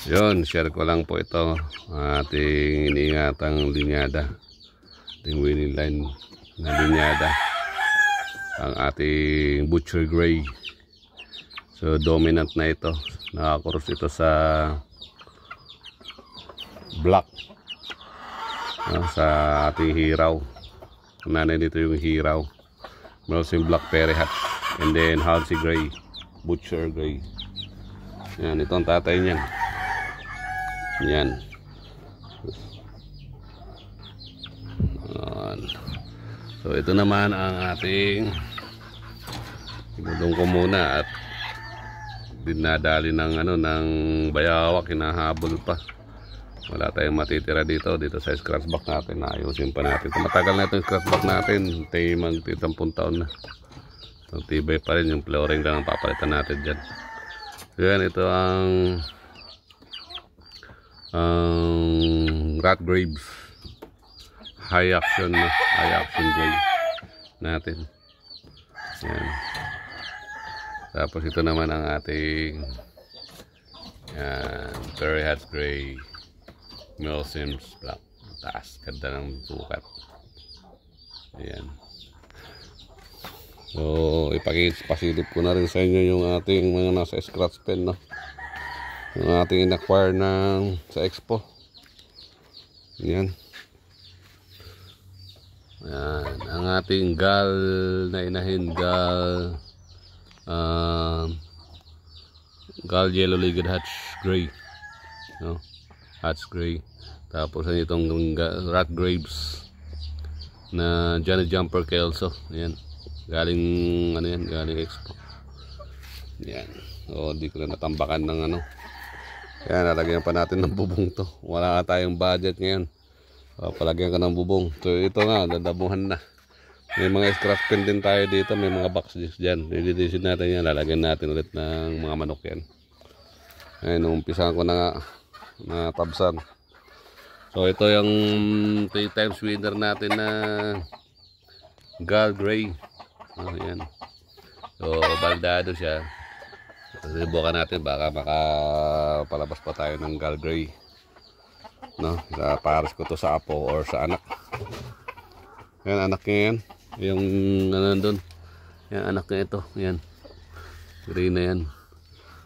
Yun, share ko lang po ito. Ating iniingatang linyada. Ating winning line na linyada. Ang ating Butcher Gray. So dominant na ito. Nakakurus ito sa black. Sa ating hiraw. Nanay dito yung hiraw. Meron yung black Perry hatch. And then Halsey Gray. Butcher Gray. Yan, ito ang tatay niyan. Yan. So ito naman ang ating inudong ko muna at dinadali ng ng bayawak, hinahabol pa. Wala tayong matitira dito sa scratch box natin. Ayusin pa natin. Matagal na itong scratch box natin. Magtitampung taon na. So, tibay pa rin yung flooring lang ang papalitan natin dyan. So yan, ito ang rat graves high action gray natin. Yan. Tapos ito naman ang ating yan, Perry hatch gray Mel Sims black. Taas, ganda ng sukat. Ayan. So ipasilip ko na rin sa inyo yung ating mga nasa scratch pen, no? Yung ating in-acquire sa Expo. Yan. Yan. Ang ating gal na inahin, gal yellow legged hatch gray. No? Hatch gray. Tapos itong rat graves na Johnny Jumper Kelso. Yan. Galing galing Expo. Yan. So di ko na natambakan ng Yan, lalagyan pa natin ng bubong to. Wala tayong budget ngayon. Palagyan ka ng bubong. So ito nga, dadabuhan na. May mga scratch pen din tayo dito. May mga box dyan. Lililisin natin yan. Lalagyan natin ulit ng mga manok yan. Ayun, umpisahan ko na tabsan. So ito yung 3 times winner natin na Gal Gray. Yan. So baldado siya. Subukan natin, baka makapalabas pa tayo ng Gal Gray, no? Pares ko to sa apo or sa anak. Yan, anak niya yan. Yung nandun, yan, anak niya ito. Yan, gray na yan.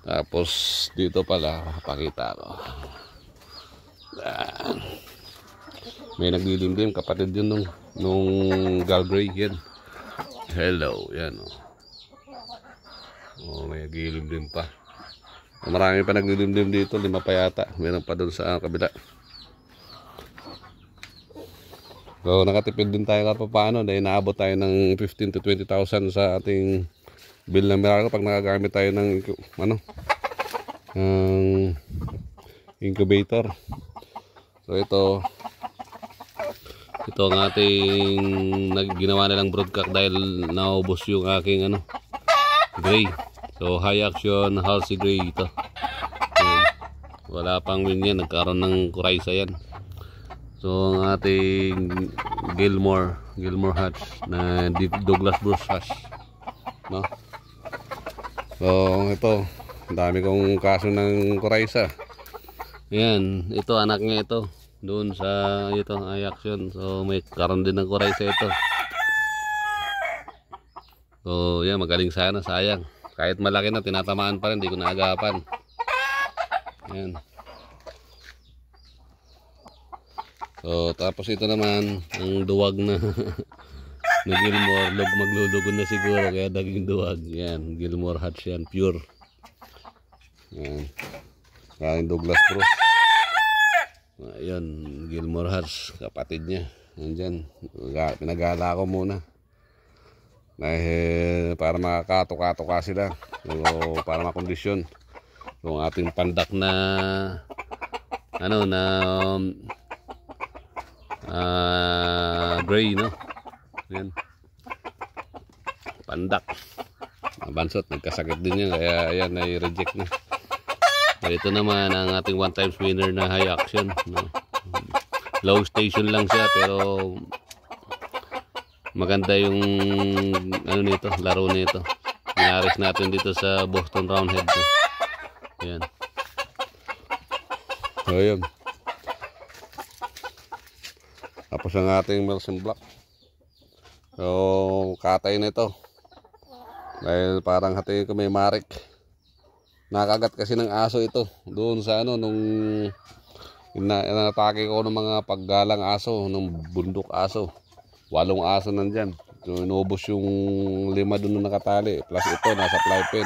Tapos dito pala pakita ko. Yan. May naglilimlim, kapatid yun nung Gal Gray. Yan. Hello, yan. May naglilimlim pa. Marami pa naglilimlim dito, 5 pa yata. Meron pa doon sa kabila. So nakatipid din tayo kahit paano dahil naabot tayo ng 15,000 to 20,000 sa ating bill ng Meralco pag nagagamit tayo ng incubator. So ito ang ating ginawa nilang broadcast dahil naubos yung aking gray. So high action Halsey Gray ito. Wala pang win yan, nagkaroon ng kuraysa yan. So ang ating Gilmore hatch na Douglas Bruce hatch, no? So ito, dami kong kaso ng kuraysa. Yan, ito anak niya ito. Doon sa high action. So may karoon din ng kuraysa ito. So yan, magaling sana, sayang. Kahit malaki na, tinatamaan pa rin, hindi ko naagapan. Yan. So tapos ito naman ang duwag na na Gilmore, maglulugon na siguro kaya daging duwag. Yan, Gilmore hatch yan, pure. Yan. Kain Douglas Bruce. Ayun, Gilmore hatch, kapatid niya. Nandyan, pinagala ko muna. Dahil para makakato-kato sila. So, para makondisyon. Yung ating pandak na gray, no? Yan. Pandak. Bansot, nagkasakit din yan. Kaya ayan, na-reject na. So, ito naman ang ating 1 times winner na high action, no? Low station lang siya pero maganda yung nito, laro nito. Inaris natin dito sa Boston Roundhead. Ayan. So yun. Tapos ang ating Melson block. So katay na ito. Dahil parang hatiin ko may marik. Nakagat kasi ng aso ito. Doon sa ano, nung inatake ko ng mga paggalang aso, ng bundok aso. 8 aso nandyan. So, inubos yung 5 doon na nakatali. Plus ito, nasa fly pen.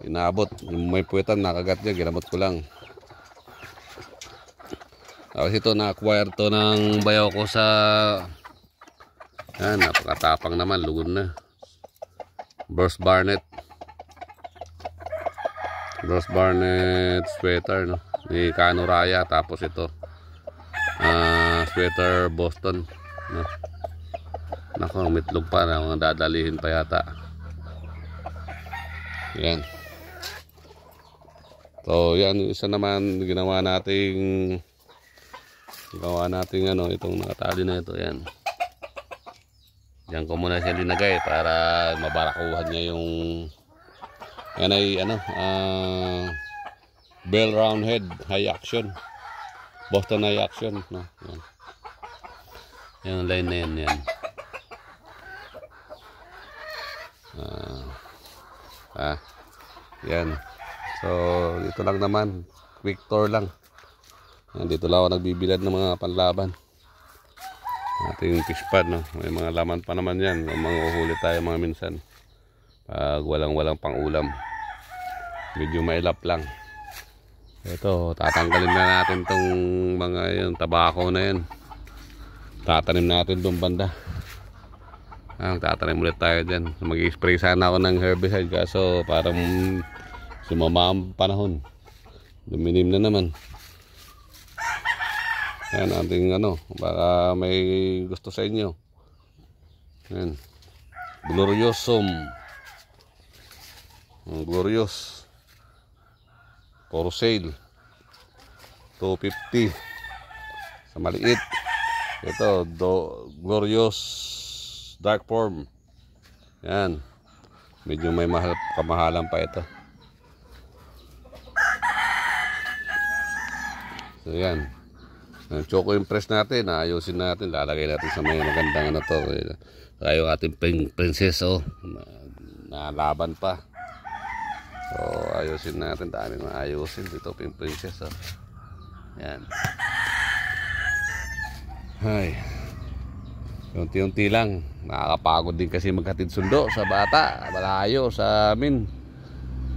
Inabot. Yung may puwetan, nakagat niya. Ginamot ko lang. Tapos ito, na-acquire to ng bayaw ko sa... Yan, napakatapang naman. Lugon na. Bruce Barnett. Bruce Barnett sweater, no? Ni Kano Raya. Tapos ito. Sweater Boston. No? Nako, mitlog pa na. Mga dadalihin pa yata. Yan. So, yan. Isa naman ginawa nating ano, itong nakatali na ito. Yan. Diyan ko muna siya linagay para mabarakuhan niya yung yan ay ano, Bell Roundhead High Action. Boston High Action, no? Yan. Yung line na yan, yan. Yan. So, dito lang naman. Quick tour lang. Dito lang ako nagbibilad ng mga panlaban. Ating fish pad, no? May mga laman pa naman yan. Mga uhuli tayo mga minsan. Pag walang pang ulam. Medyo mailap lang. Ito, tatanggalin na natin tong mga yung tabako na yan. Tatanim natin tong banda. Tatanim ulit tayo dyan. Mag-spray sana ako ng herbicide kaso parang sumama ang panahon. Duminim na naman. Yan ating ano, baka may gusto sa inyo. Yan. Gloriosum. Glorious. For sale. 250. Sa maliit. Ito, Glorious Dark Form. Yan. Medyo may kamahalan pa ito. So yan. Choco impress natin, ayusin natin, lalagay natin sa may magandang ano to. Kaya yung ating princess, oh, nalaban pa. So ayusin natin, daming ayusin dito ping princess, oh. Yan. Ay. Unti-unti lang. Nakakapagod din kasi maghatid sundo sa bata, malayo sa amin.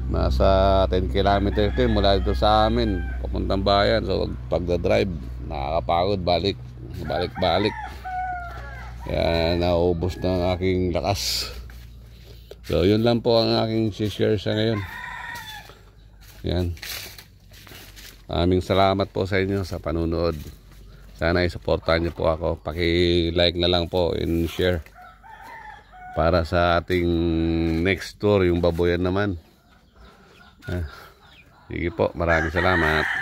Nasa 10 kilometers din mula dito sa amin papuntang bayan. So pagda-drive nakakapagod, balik. Kaya naubos na ang aking lakas. So yun lang po ang aking share sa ngayon. Yan. Maraming salamat po sa inyo sa panunood. Sana i-supportan niyo po ako. Paki-like na lang po and share para sa ating next tour, yung baboyan naman. Sige po, maraming salamat.